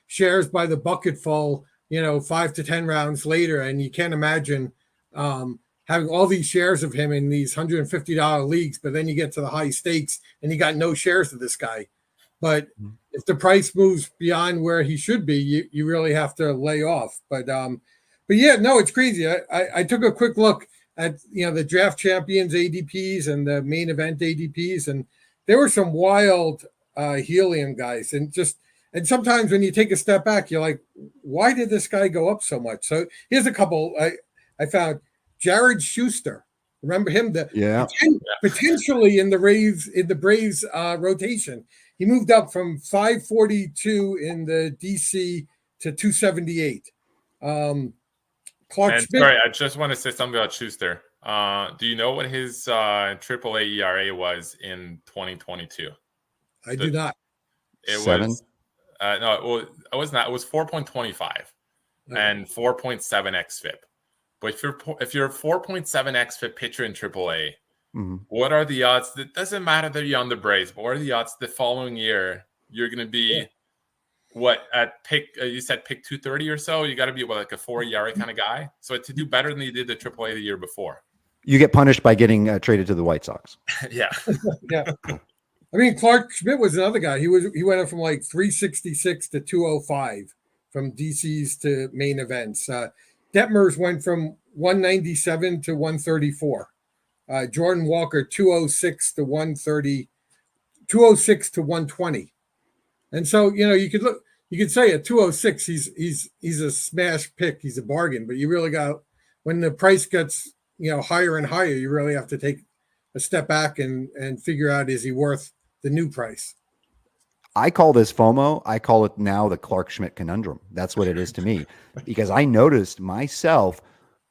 S3: shares by the bucketful, 5 to 10 rounds later. And you can't imagine having all these shares of him in these $150 leagues, but then you get to the high stakes and you got no shares of this guy. But if the price moves beyond where he should be, you really have to lay off. But yeah, no, it's crazy. I took a quick look at, the draft champions ADPs and the main event ADPs, and there were some wild helium guys. And sometimes when you take a step back, you're like, why did this guy go up so much? So here's a couple I found. Jared Schuster, remember him? Potentially in the Braves rotation. He moved up from 542 in the DC to 278. Clark Schmidt.
S2: Sorry, I just want to say something about Schuster. Do you know what his AAA ERA was in 2022?
S3: I do not.
S2: It
S1: 7?
S2: was no, it was not. It was 4.25 and 4.7 xFIP. But if you're a 4.7 xFIP pitcher in AAA, what are the odds? It doesn't matter that you're on the Braves, but what are the odds the following year you're going to be at pick? You said pick 230 or so. You got to be like a 4 ERA kind of guy. So to do better than you did the AAA the year before,
S1: you get punished by getting traded to the White Sox.
S2: Yeah.
S3: I mean, Clark Schmidt was another guy. He went up from like 366 to 205 from DCs to main events. Detmers went from 197 to 134. Jordan Walker 206 to 130, 206 to 120. And so, you could say at 206 he's a smash pick, he's a bargain, but you really got, when the price gets, higher and higher, you really have to take a step back and figure out, is he worth the new price?
S1: I call this FOMO. I call it now the Clark Schmidt conundrum. That's what it is to me, because I noticed myself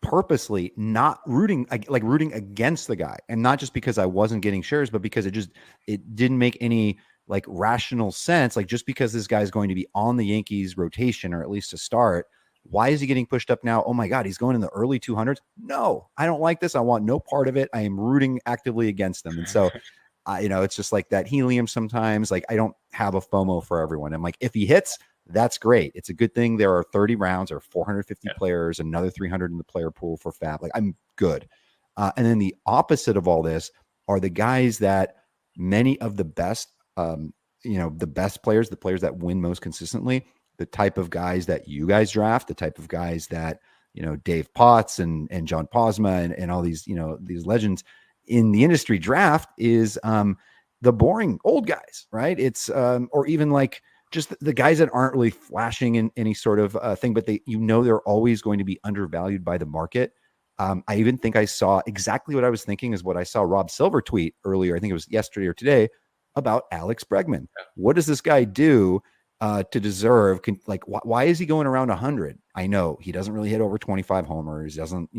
S1: purposely not rooting against the guy, and not just because I wasn't getting shares, but because it didn't make any like rational sense. Like, just because this guy's going to be on the Yankees rotation, or at least to start, why is he getting pushed up now? Oh my God, he's going in the early 200s. No, I don't like this. I want no part of it. I am rooting actively against them. And so it's just like that helium sometimes. Like, I don't have a FOMO for everyone. I'm like, if he hits, that's great. It's a good thing there are 30 rounds or 450 players, another 300 in the player pool for FAB. Like, I'm good. And then the opposite of all this are the guys that many of the best, the best players, the players that win most consistently, the type of guys that you guys draft, the type of guys that, Dave Potts and John Posma and all these, these legends in the industry draft is the boring old guys, right? It's or even like just the guys that aren't really flashing in any sort of thing, but they're always going to be undervalued by the market. I even think I saw exactly what I was thinking is what I saw Rob Silver tweet earlier. I think it was yesterday or today about Alex Bregman. What does this guy do to deserve? Why is he going around 100? I know he doesn't really hit over 25 homers, doesn't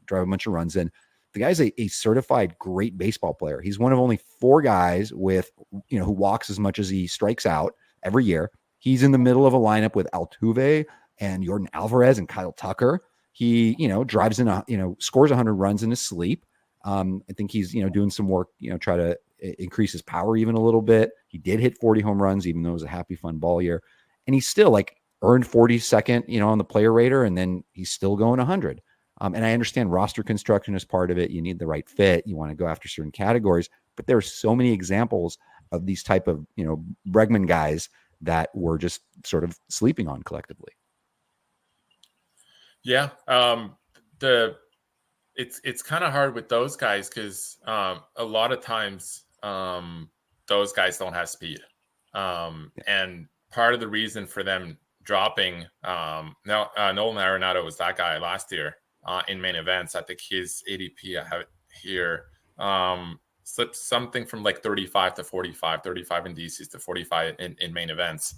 S1: drive a bunch of runs in. The guy's a certified great baseball player. He's one of only 4 guys with, who walks as much as he strikes out every year. He's in the middle of a lineup with Altuve and Yordan Alvarez and Kyle Tucker. He, drives in scores 100 runs in his sleep. I think he's, doing some work, try to increase his power even a little bit. He did hit 40 home runs, even though it was a happy, fun ball year. And he's still earned 42nd, on the player rater. And then he's still going 100. And I understand roster construction is part of it. You need the right fit. You want to go after certain categories, but there are so many examples of these type of, Bregman guys that we're just sort of sleeping on collectively.
S2: Yeah. It's kind of hard with those guys because a lot of times those guys don't have speed. And part of the reason for them dropping, Nolan Arenado was that guy last year in main events. I think his ADP, I have it here. slipped something from like 35 to 45, 35 in DCs to 45 in main events.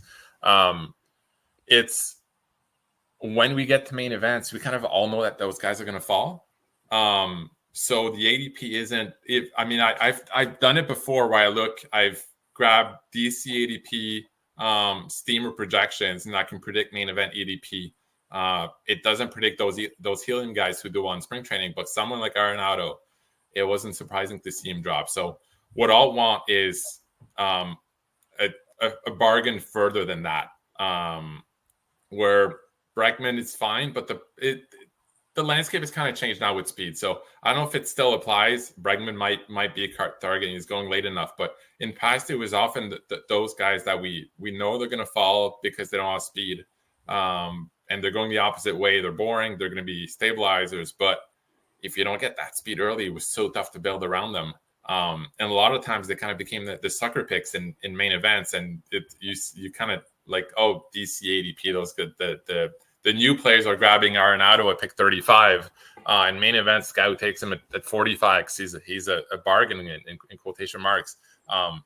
S2: It's when we get to main events, we kind of all know that those guys are going to fall. So the ADP isn't. I've done it before where I've grabbed DC ADP, steamer projections, and I can predict main event ADP. It doesn't predict those helium guys who do on spring training, but someone like Arenado, it wasn't surprising to see him drop. So what I'll want is a bargain further than that, where Bregman is fine, but the landscape has kind of changed now with speed. So I don't know if it still applies. Bregman might be a target, and he's going late enough. But in past, it was often those guys that we know they're going to fall because they don't have speed, and they're going the opposite way. They're boring. They're going to be stabilizers. But if you don't get that speed early, it was so tough to build around them. And a lot of times they kind of became the sucker picks in main events, and you kind of like, oh, DC ADP, those good. The new players are grabbing Arenado at pick 35. In main events, the guy who takes him at 45, because he's a bargain in quotation marks,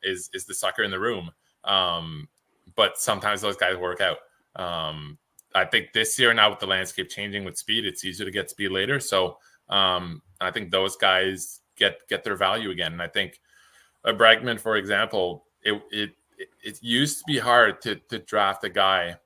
S2: is the sucker in the room. But sometimes those guys work out. I think this year now with the landscape changing with speed, it's easier to get speed later. So I think those guys get their value again. And I think a Bregman, for example, it used to be hard to draft a guy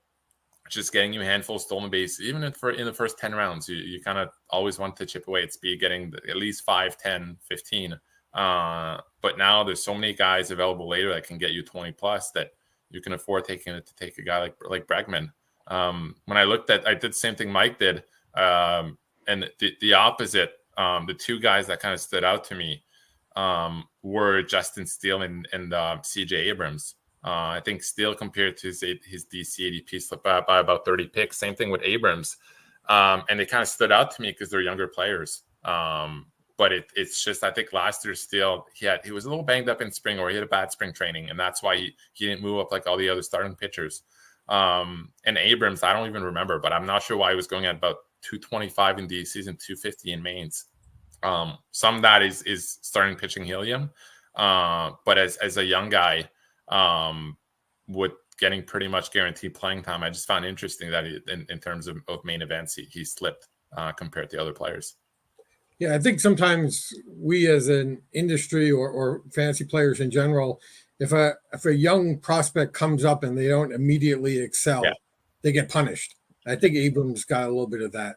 S2: just getting you a handful of stolen base, even in the first 10 rounds. You kind of always want to chip away at speed, getting at least 5, 10, 15. But now there's so many guys available later that can get you 20 plus that you can afford taking it to take a guy like Bregman. When I looked at, I did the same thing Mike did, and the opposite. The two guys that kind of stood out to me were Justin Steele and CJ Abrams. I think Steele, compared to his DC ADP, slipped by about 30 picks. Same thing with Abrams. And they kind of stood out to me because they're younger players. But it's just, I think last year Steele, he was a little banged up in spring, or he had a bad spring training, and that's why he didn't move up like all the other starting pitchers. And Abrams, I don't even remember, but I'm not sure why he was going at about 225 in DCs and 250 in mains. Some of that is starting pitching helium. But as a young guy, with getting pretty much guaranteed playing time, I just found interesting that in terms of main events, he slipped compared to other players.
S3: Yeah, I think sometimes we as an industry or fantasy players in general, if a young prospect comes up and they don't immediately excel, they get punished. I think Abrams got a little bit of that.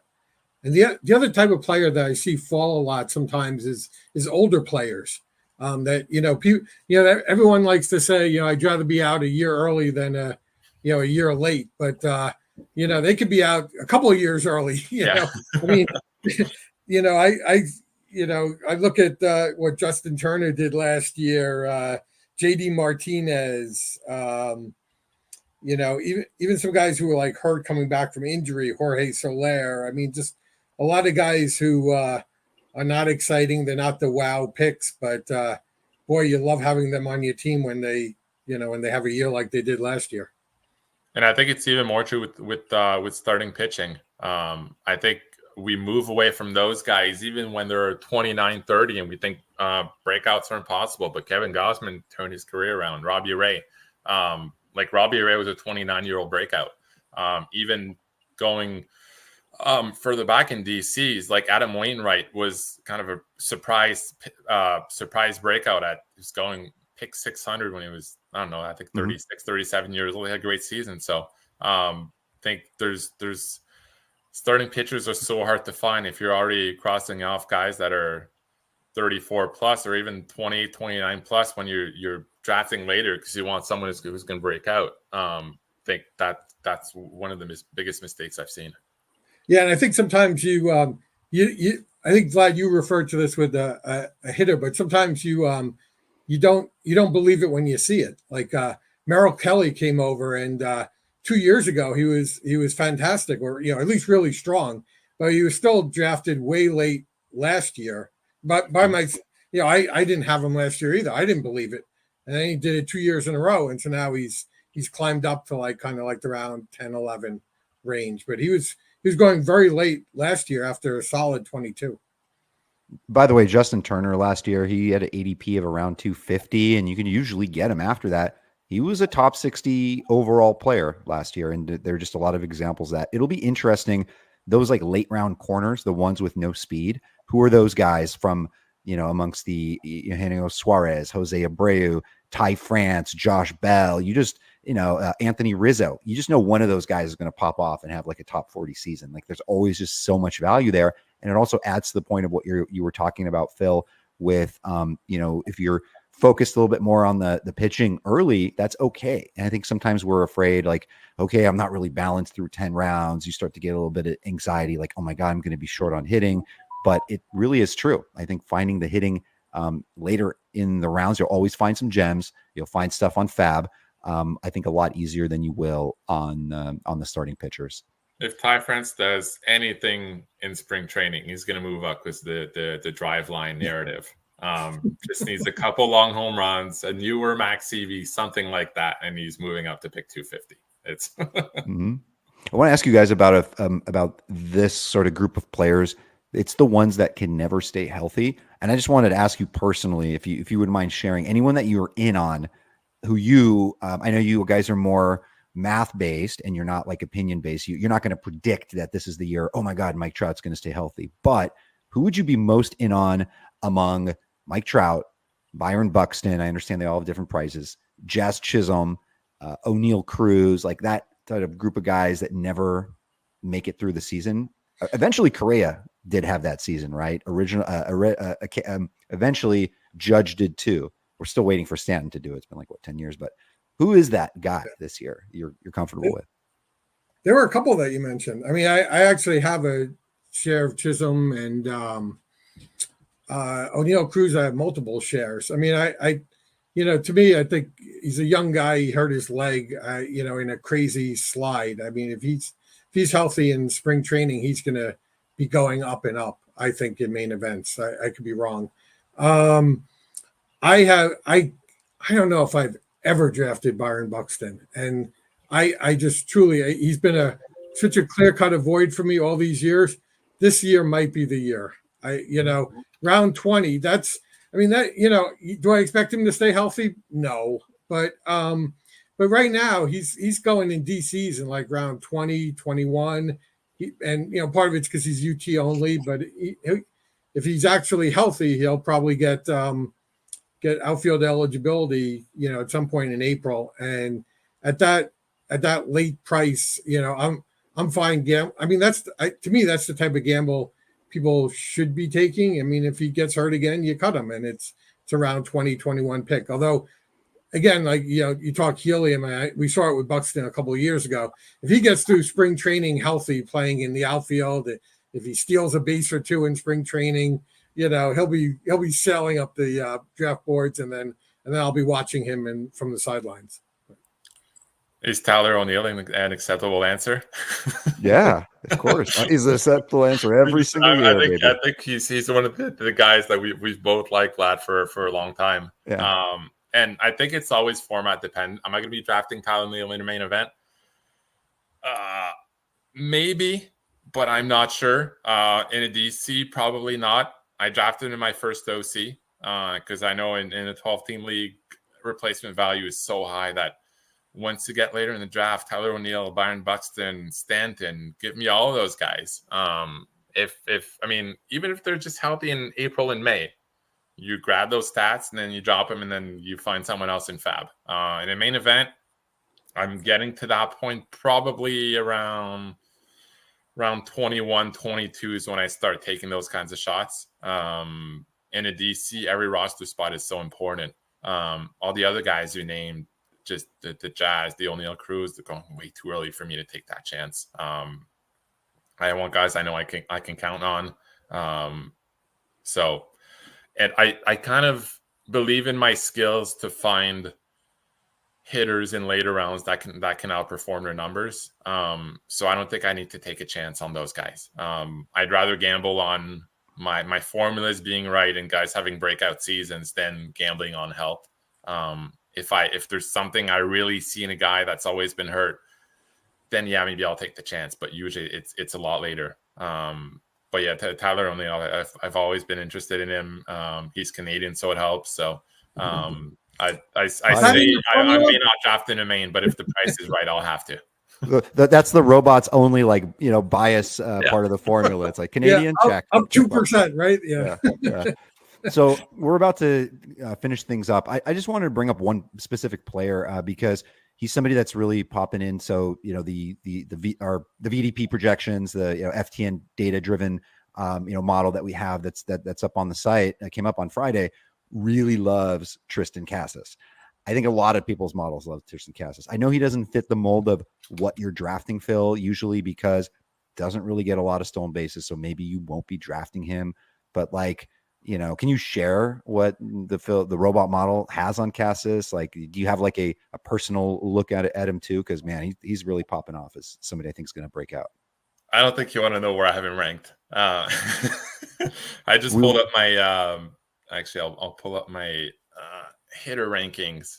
S3: And the other type of player that I see fall a lot sometimes is older players. That everyone likes to say, I'd rather be out a year early than a year late. But they could be out a couple of years early. I mean, I look at what Justin Turner did last year, JD Martinez, even some guys who were like hurt coming back from injury, Jorge Soler. I mean, just a lot of guys who are not exciting. They're not the wow picks, but boy, you love having them on your team when they have a year like they did last year.
S2: And I think it's even more true with starting pitching. I think we move away from those guys even when they're 29, 30, and we think breakouts are impossible. But Kevin Gausman turned his career around. Robbie Ray, Robbie Ray was a 29-year-old breakout. Even going further back in DCs, like Adam Wainwright was kind of a surprise breakout he was going pick 600 when he was, I don't know, I think 36, 37 years old. He had a great season. So I think there's starting pitchers are so hard to find if you're already crossing off guys that are 34 plus or even 28, 29 plus when you're drafting later because you want someone who's going to break out. I think that's one of the biggest mistakes I've seen.
S3: Yeah, and I think sometimes I think Vlad, you referred to this with a hitter, but sometimes you don't believe it when you see it. Like Merrill Kelly came over, and 2 years ago he was fantastic, or at least really strong, but he was still drafted way late last year. But by my, I didn't have him last year either. I didn't believe it, and then he did it 2 years in a row, and so now he's climbed up to kind of the round 10, 11 range. But he was going very late last year after a solid 22.
S1: By the way, Justin Turner last year, he had an ADP of around 250, and you can usually get him after that. He was a top 60 overall player last year, and there are just a lot of examples that it'll be interesting. Those like late round corners, the ones with no speed, who are those guys from, amongst the Eugenio Suarez, Jose Abreu, Ty France, Josh Bell, Anthony Rizzo. You just know one of those guys is going to pop off and have like a top 40 season. Like there's always just so much value there. And it also adds to the point of what you were talking about, Phil, with, if you're focused a little bit more on the pitching early, that's okay. And I think sometimes we're afraid like, okay, I'm not really balanced through 10 rounds. You start to get a little bit of anxiety, like, oh my God, I'm going to be short on hitting. But it really is true. I think finding the hitting later in the rounds, you'll always find some gems. You'll find stuff on Fab. I think a lot easier than you will on the starting pitchers.
S2: If Ty France does anything in spring training, he's going to move up because the drive line narrative just needs a couple long home runs, a newer max CV, something like that, and he's moving up to pick 250. It's
S1: mm-hmm. I want to ask you guys about this sort of group of players. It's the ones that can never stay healthy, and I just wanted to ask you personally, if you wouldn't mind sharing anyone that you're in on, who I know you guys are more math based and you're not like opinion based. You're not going to predict that this is the year, oh my God, Mike Trout's going to stay healthy. But who would you be most in on among Mike Trout, Byron Buxton? I understand they all have different prices. Jazz Chisholm, O'Neal Cruz, like that sort of group of guys that never make it through the season. Eventually Correa did have that season, right? Eventually Judge did too. We're still waiting for Stanton to do it. It's been like 10 years, but who is that guy this year you're comfortable with?
S3: There were a couple that you mentioned. I mean, I actually have a share of Chisholm and O'Neal Cruz. I have multiple shares. I mean, I to me, I think he's a young guy. He hurt his leg, in a crazy slide. I mean, if he's healthy in spring training, he's going to be going up and up, I think, in main events. I could be wrong. I don't know if I've ever drafted Byron Buxton, and I just truly, he's been such a clear cut avoid for me all these years. This year might be the year. Round 20. Do I expect him to stay healthy? No, but right now he's going in DCs in like round 20, 21. Part of it's because he's UT only, but if he's actually healthy, he'll probably get outfield eligibility, at some point in April. And at that late price, I'm fine. I mean, to me, that's the type of gamble people should be taking. I mean, if he gets hurt again, you cut him, and it's around 2021 pick. Although, again, like, you talk helium, we saw it with Buxton a couple of years ago. If he gets through spring training healthy, playing in the outfield, if he steals a base or two in spring training, he'll be sailing up the draft boards, and then I'll be watching him from the sidelines.
S2: Is Tyler O'Neill an acceptable answer?
S1: Yeah, of course. He's an acceptable answer every single year.
S2: I think he's one of the guys that we've both liked, Vlad, for a long time.
S1: Yeah.
S2: And I think it's always format dependent. Am I going to be drafting Tyler O'Neill in the main event? Maybe, but I'm not sure. In a DC, probably not. I drafted him in my first OC because I know in a 12-team league, replacement value is so high that once you get later in the draft, Tyler O'Neill, Byron Buxton, Stanton, give me all of those guys. Even if they're just healthy in April and May, you grab those stats and then you drop them and then you find someone else in Fab. In a main event, I'm getting to that point probably around 21, 22 is when I start taking those kinds of shots. In a DC, every roster spot is so important. All the other guys you named, just the Jazz, the O'Neal Cruz, they're going way too early for me to take that chance. I want guys I know I can count on. And I kind of believe in my skills to find hitters in later rounds that can outperform their numbers. So I don't think I need to take a chance on those guys. I'd rather gamble on my formulas being right and guys having breakout seasons than gambling on health. If there's something I really see in a guy that's always been hurt, then yeah, maybe I'll take the chance. But usually it's a lot later. but yeah, Tyler O'Neill, I've always been interested in him. He's Canadian, so it helps. So I may not draft in a main, but if the price is right, I'll have to.
S1: That's the robot's only bias part of the formula. It's like Canadian check
S3: up 2%, right? Yeah.
S1: So we're about to finish things up. I just wanted to bring up one specific player because he's somebody that's really popping in. So the VDP projections, the FTN data driven model that we have that's up on the site that came up on Friday really loves Tristan Casas. I think a lot of people's models love Tristan Casas. I know he doesn't fit the mold of what you're drafting, Phil, usually because doesn't really get a lot of stolen bases. So maybe you won't be drafting him. But can you share what the robot model has on Casas? Do you have a personal look at him too? Because man, he's really popping off as somebody I think is going to break out.
S2: I don't think you want to know where I have him ranked. I just pulled up my. Actually, I'll pull up my hitter rankings.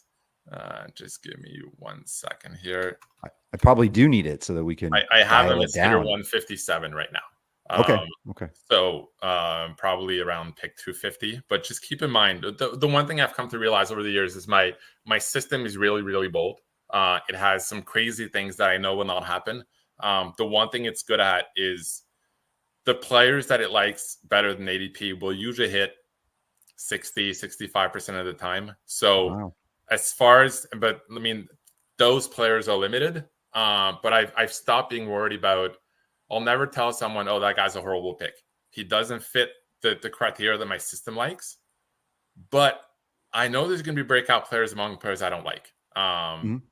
S2: Just give me 1 second here.
S1: I probably do need it so that we can.
S2: I have him as hitter 157 right now.
S1: Okay.
S2: So probably around pick 250. But just keep in mind, the one thing I've come to realize over the years is my system is really, really bold. It has some crazy things that I know will not happen. The one thing it's good at is the players that it likes better than ADP will usually hit 65% of the time. So those players are limited. But I've stopped being worried about. I'll never tell someone, oh, that guy's a horrible pick. He doesn't fit the criteria that my system likes. But I know there's going to be breakout players among players I don't like.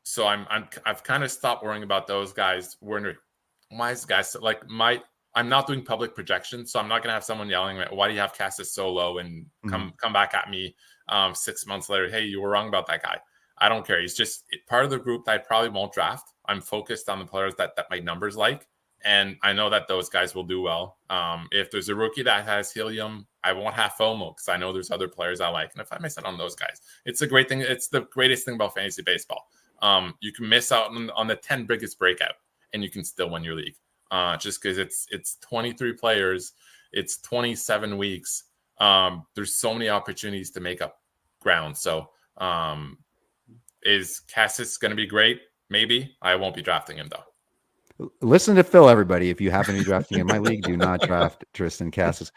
S2: So I've kind of stopped worrying about those guys. I'm not doing public projections, so I'm not going to have someone yelling, why do you have Casas so low? And come back at me 6 months later. Hey, you were wrong about that guy. I don't care. He's just part of the group that I probably won't draft. I'm focused on the players that my numbers like. And I know that those guys will do well. If there's a rookie that has helium, I won't have FOMO because I know there's other players I like. And if I miss out on those guys, it's a great thing. It's the greatest thing about fantasy baseball. You can miss out on the 10 biggest breakout and you can still win your league. Just because it's 23 players, it's 27 weeks. There's so many opportunities to make up ground. So is Casas going to be great? Maybe. I won't be drafting him though.
S1: Listen to Phil, everybody. If you happen to be drafting in my league, do not draft Tristan Casas.